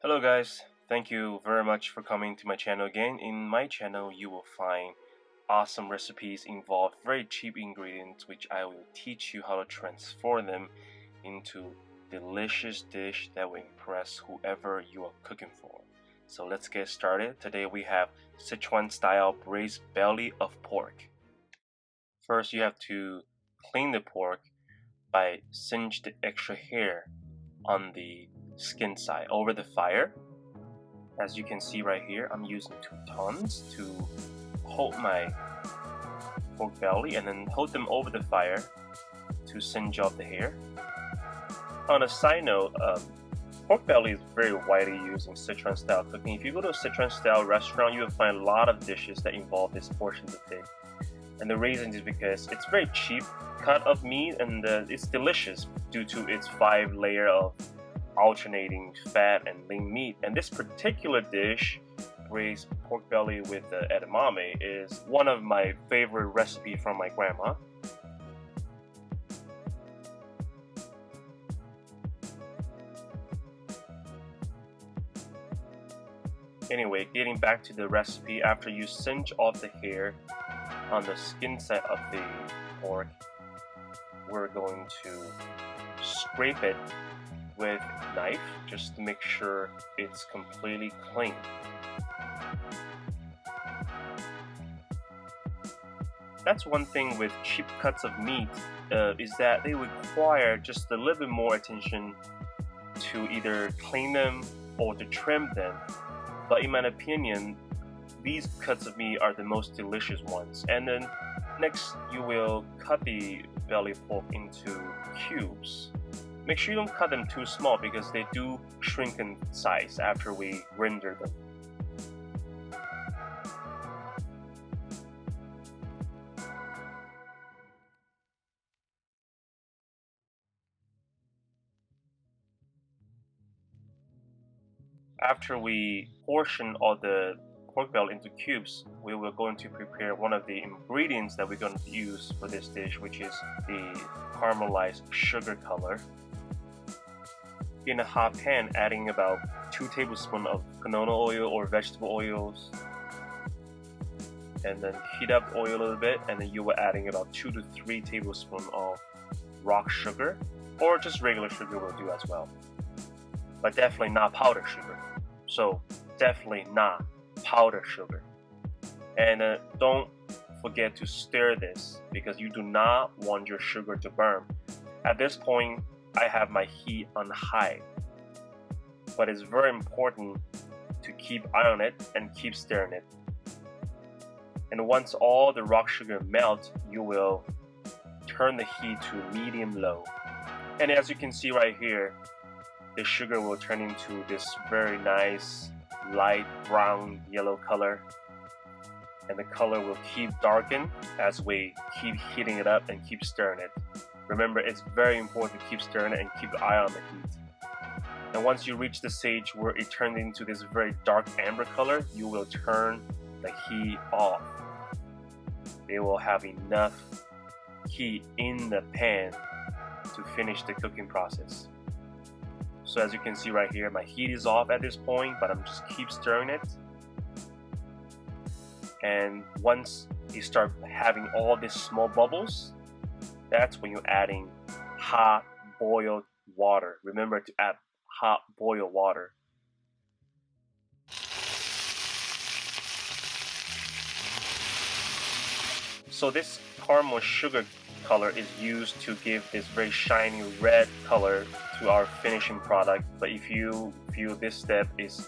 Hello guys, thank you very much for coming to my channel again. In my channel you will find awesome recipes involve very cheap ingredients which I will teach you how to transform them into delicious dish that will impress whoever you are cooking for. So let's get started. Today we have Szechuan style braised belly of pork. First you have to clean the pork by singe the extra hair on the skin side over the fire. As you can see right here, I'm using 2 tongs to hold my pork belly and then hold them over the fire to singe off the hair. On a side note, pork belly is very widely used in Szechuan style cooking. If you go to a Szechuan style restaurant, you will find a lot of dishes that involve this portion of pig. And the reason is because it's very cheap cut of meat and it's delicious due to its 5 layer of alternating fat and lean meat. And this particular dish, braised pork belly with edamame, is one of my favorite recipe from my grandma. Anyway, getting back to the recipe, after you singe off the hair on the skin side of the pork, we're going to scrape it with a knife just to make sure it's completely clean. That's one thing with cheap cuts of meat is that they require just a little bit more attention to either clean them or to trim them. But in my opinion, these cuts of meat are the most delicious ones. And then next you will cut the belly pork into cubes. Make sure you don't cut them too small because they do shrink in size after we render them. After we portion all the pork belly into cubes, we will going to prepare one of the ingredients that we're going to use for this dish, which is the caramelized sugar color. In a hot pan, adding about 2 tablespoons of canola oil or vegetable oils, and then heat up oil a little bit, and then you will adding about 2 to 3 tablespoons of rock sugar, or just regular sugar will do as well, but definitely not powdered sugar. So definitely not powdered sugar. And don't forget to stir this because you do not want your sugar to burn. At this point, I have my heat on high, but it's very important to keep eye on it and keep stirring it. And once all the rock sugar melts, you will turn the heat to medium-low. And as you can see right here, the sugar will turn into this very nice light brown yellow color, and the color will keep darken as we keep heating it up and keep stirring it. Remember, it's very important to keep stirring it and keep the eye on the heat. And once you reach the stage where it turns into this very dark amber color, you will turn the heat off. They will have enough heat in the pan to finish the cooking process. So as you can see right here, my heat is off at this point, but I'm just keep stirring it. And once you start having all these small bubbles, that's when you're adding hot boiled water. Remember to add hot boiled water. So this caramel sugar color is used to give this very shiny red color to our finishing product. But if you feel this step is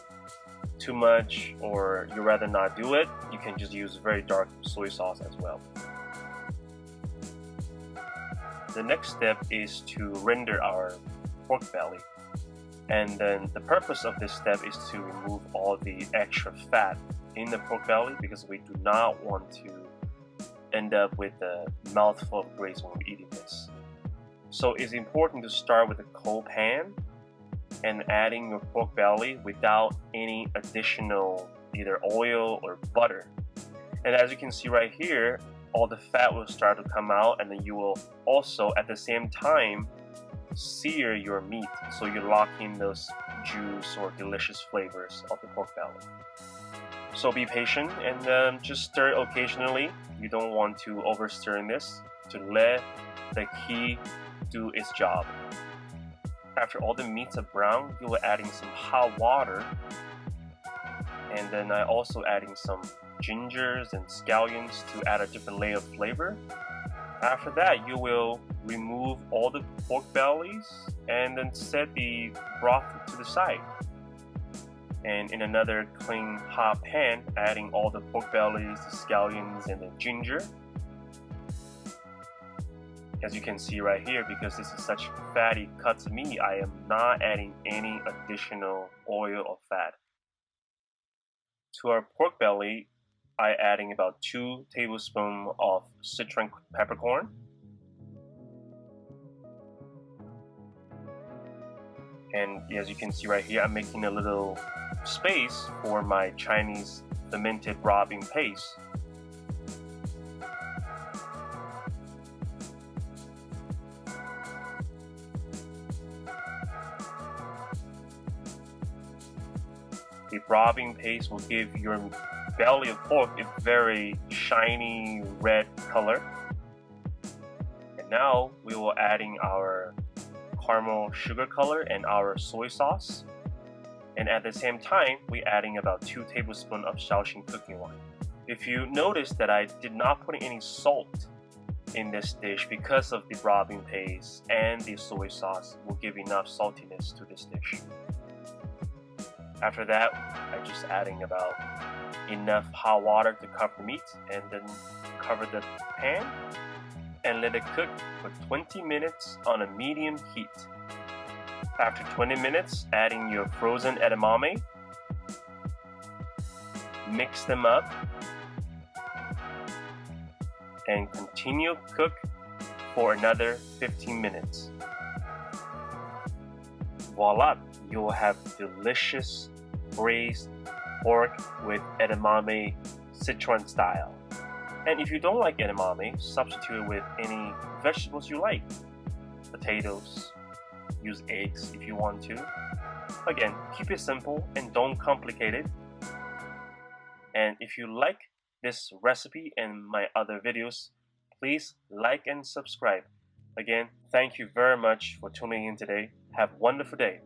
too much or you rather not do it, you can just use very dark soy sauce as well. The next step is to render our pork belly. And then the purpose of this step is to remove all the extra fat in the pork belly because we do not want to end up with a mouthful of grease when we're eating this. So it's important to start with a cold pan and adding your pork belly without any additional either oil or butter. And as you can see right here, all the fat will start to come out, and then you will also at the same time sear your meat so you lock in those juice or delicious flavors of the pork belly. So be patient and just stir it occasionally. You don't want to overstir in this to let the heat do its job. After all the meats are brown, you are adding some hot water, and then I also adding some gingers and scallions to add a different layer of flavor. After that, you will remove all the pork bellies and then set the broth to the side. And in another clean hot pan, adding all the pork bellies, the scallions, and the ginger. As you can see right here, because this is such fatty cuts of meat, I am not adding any additional oil or fat. To our pork belly, I adding about 2 tablespoons of Szechuan peppercorn. And as you can see right here, I'm making a little space for my Chinese fermented raw bean paste. The raw bean paste will give your belly of pork a very shiny red color. And now we will adding our caramel sugar color and our soy sauce. And at the same time, we adding about 2 tablespoons of Shaoxing cooking wine. If you notice that I did not put any salt in this dish because of the raw bean paste and the soy sauce will give enough saltiness to this dish. After that, I'm just adding about enough hot water to cover the meat and then cover the pan and let it cook for 20 minutes on a medium heat. After 20 minutes, adding your frozen edamame, mix them up and continue to cook for another 15 minutes. Voila! You will have delicious braised pork with edamame Szechuan style. And if you don't like edamame, substitute it with any vegetables you like. Potatoes, use eggs if you want to. Again, keep it simple and don't complicate it. And if you like this recipe and my other videos, please like and subscribe. Again, thank you very much for tuning in today. Have a wonderful day.